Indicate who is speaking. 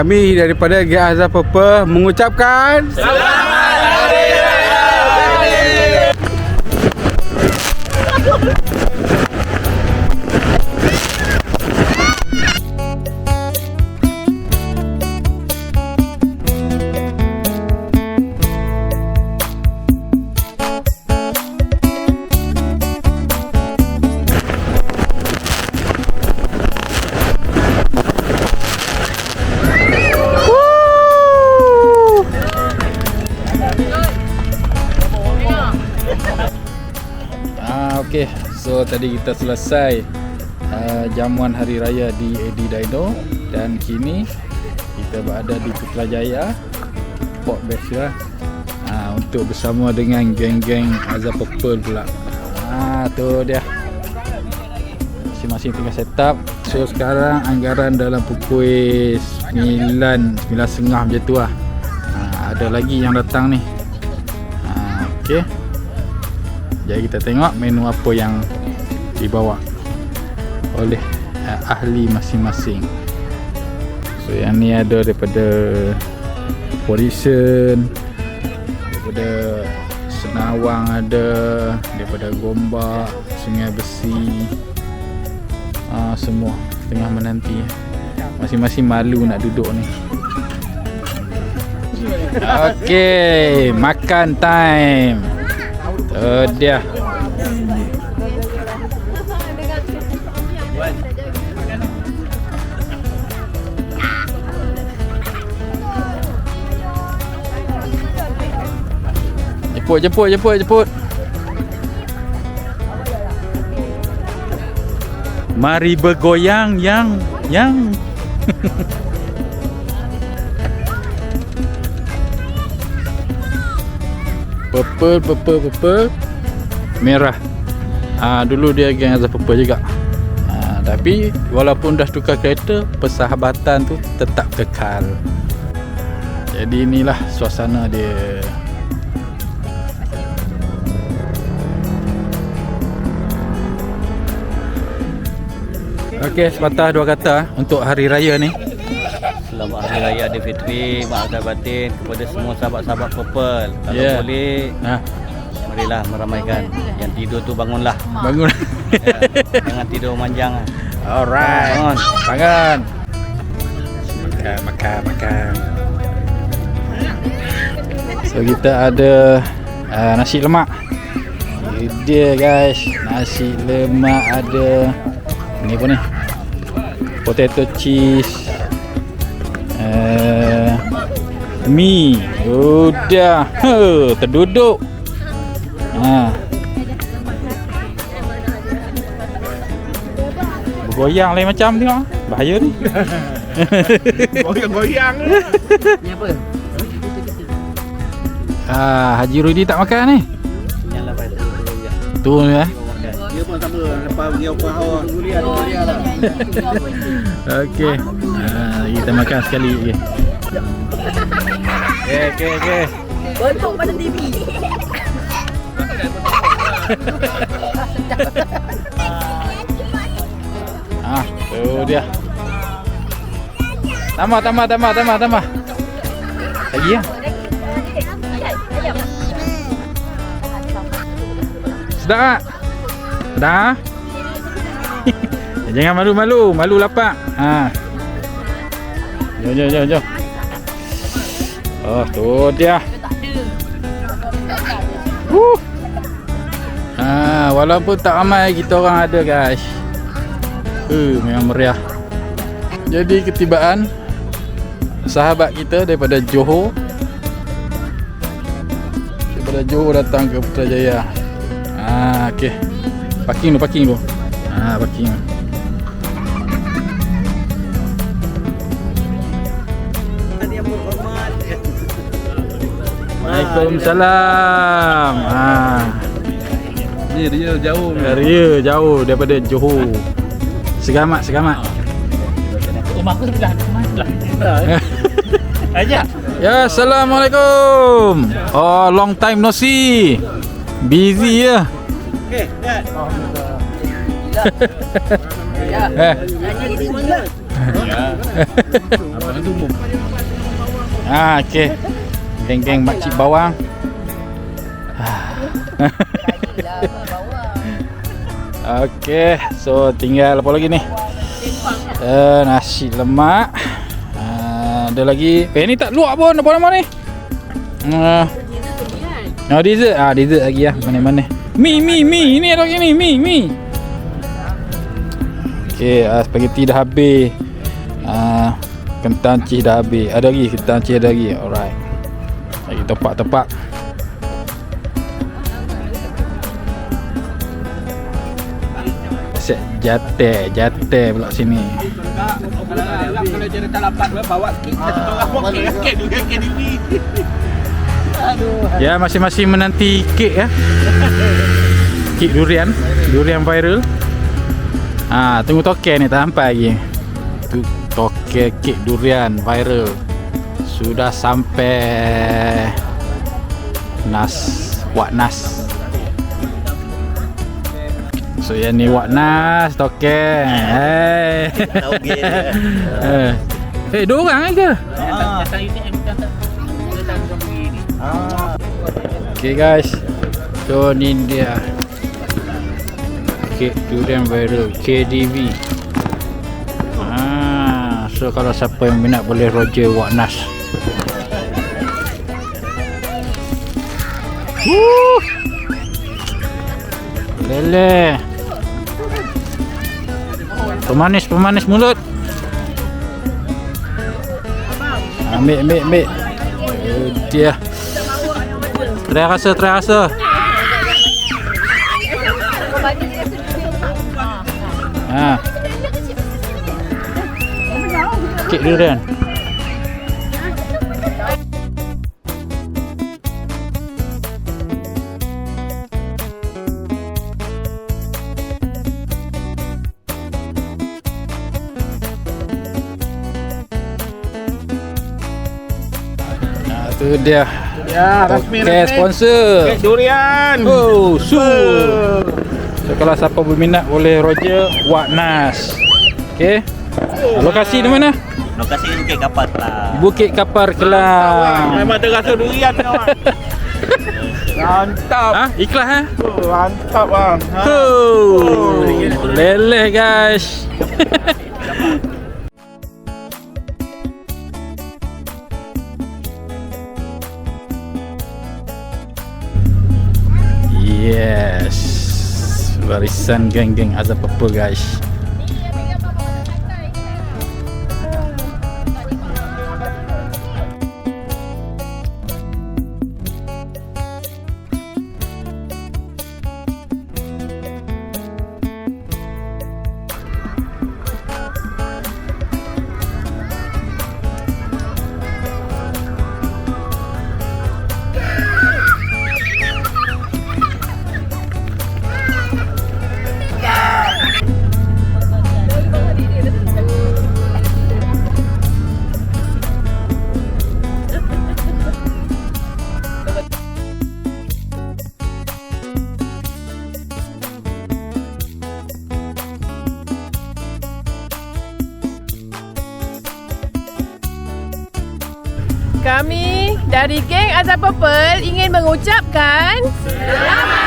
Speaker 1: kami daripada Geng Azhar Purple mengucapkan
Speaker 2: Selamat Hari Raya Aidilfitri.
Speaker 3: Okey, so tadi kita selesai jamuan hari raya di Edi Dino dan kini kita berada di Putrajaya Port Best untuk bersama dengan geng-geng Azhar Purple pula. Tu dia. Masing-masing tengah set up. So sekarang anggaran dalam pukul 9.30 macam tu lah. Ada lagi yang datang ni. Okey. Jadi kita tengok menu apa yang dibawa oleh ahli masing-masing. So yang ni ada daripada Porison, daripada Senawang ada, daripada Gombak, Sungai Besi, semua tengah menanti. Masing-masing malu nak duduk ni. Okey, makan time. Dia. Jemput. Mari bergoyang yang. Purple merah. Dulu dia geng Azhar Purple juga. Tapi walaupun dah tukar kereta, persahabatan tu tetap kekal. Jadi inilah suasana dia. Okey, sepatah dua kata untuk hari raya ni.
Speaker 4: Selamat Hari Raya Aidilfitri, maafkan batin kepada semua sahabat-sahabat Purple. Kalau boleh, marilah meramaikan. Yang tidur tu bangunlah. Jangan tidur manjang.
Speaker 3: Alright. Bangun. Makan. So kita ada nasi lemak. Ini dia guys, nasi lemak ada. Ini apa ni? Potato cheese. Mi. Udah. Terduduk. Bergoyang lain macam tengok. Bahaya ni.
Speaker 2: Goyang-goyang.
Speaker 4: Ni apa?
Speaker 3: Haji Rudi tak makan ni.
Speaker 4: Yang lepas tu.
Speaker 3: Tu ya.
Speaker 2: Dia pun sama lepas pergi opah awak. Gulia lah.
Speaker 3: Okey. Kita makan sekali lagi. Okey.
Speaker 5: Bentuk pada TV.
Speaker 3: Tu dia. Tambah. Lagi ya. Sedap tak? Sedap? Jangan malu lapak. Jom. Tu dia. Walaupun tak ramai, kita orang ada guys. Memang meriah. Jadi ketibaan sahabat kita daripada Johor datang ke Putrajaya. Okey. Parking dulu. Parking. Waalaikumsalam.
Speaker 2: Ni dia jauh.
Speaker 3: Ria jauh daripada Johor. Segamat.
Speaker 4: Rumah aku sebelah. Ajak.
Speaker 3: Ya, Assalamualaikum. Long time no see. Busy ya.
Speaker 2: Okey, dah.
Speaker 5: Ya. Nanya di mana?
Speaker 2: Abang tu umum.
Speaker 3: Okey. Geng-geng makcik bawang. Okey, so tinggal apa lagi ni? Nasi lemak. Ada lagi. Ni tak luak pun apa nama ni? Dessert. Dessert lagi lah. Mana-mana. Mi. Ini ada lagi ni. Mi. Okey, spaghetti dah habis. Kentang cheese dah habis. Ada lagi kentang cheese ada lagi. Alright. Lagi tepak. Set jate pula sini.
Speaker 2: Kalau jadi tak dapat bawa kek ni.
Speaker 3: Ya, masing-masing menanti kek ya. Kek durian viral. Tunggu toke ni tak sampai lagi. Tu toke kek durian viral. Sudah sampai Wak Nas. So yang ni Wak Nas toke. Dua orang ke? Okay guys, so ni dia kek durian viral KDV. So kalau siapa yang minat boleh Roger Wak Nas. Lele pemanis mulut. Ambil. Dia try rasa. Kek durian. Itu dia. Okay, sponsor.
Speaker 2: Kek durian.
Speaker 3: So kalau siapa berminat boleh Roger Wak Nas. Okay. Lokasi di mana?
Speaker 4: Lokasi Bukit Kapar Kelang.
Speaker 3: Bukit Kapar Kelang.
Speaker 2: Memang terasa durian kawan. Mantap.
Speaker 3: Ikhlas
Speaker 2: Mantap bang.
Speaker 3: Leleh guys. Yes. Barisan geng-geng azab apa guys.
Speaker 5: Kami dari geng Azab Purple ingin mengucapkan selamat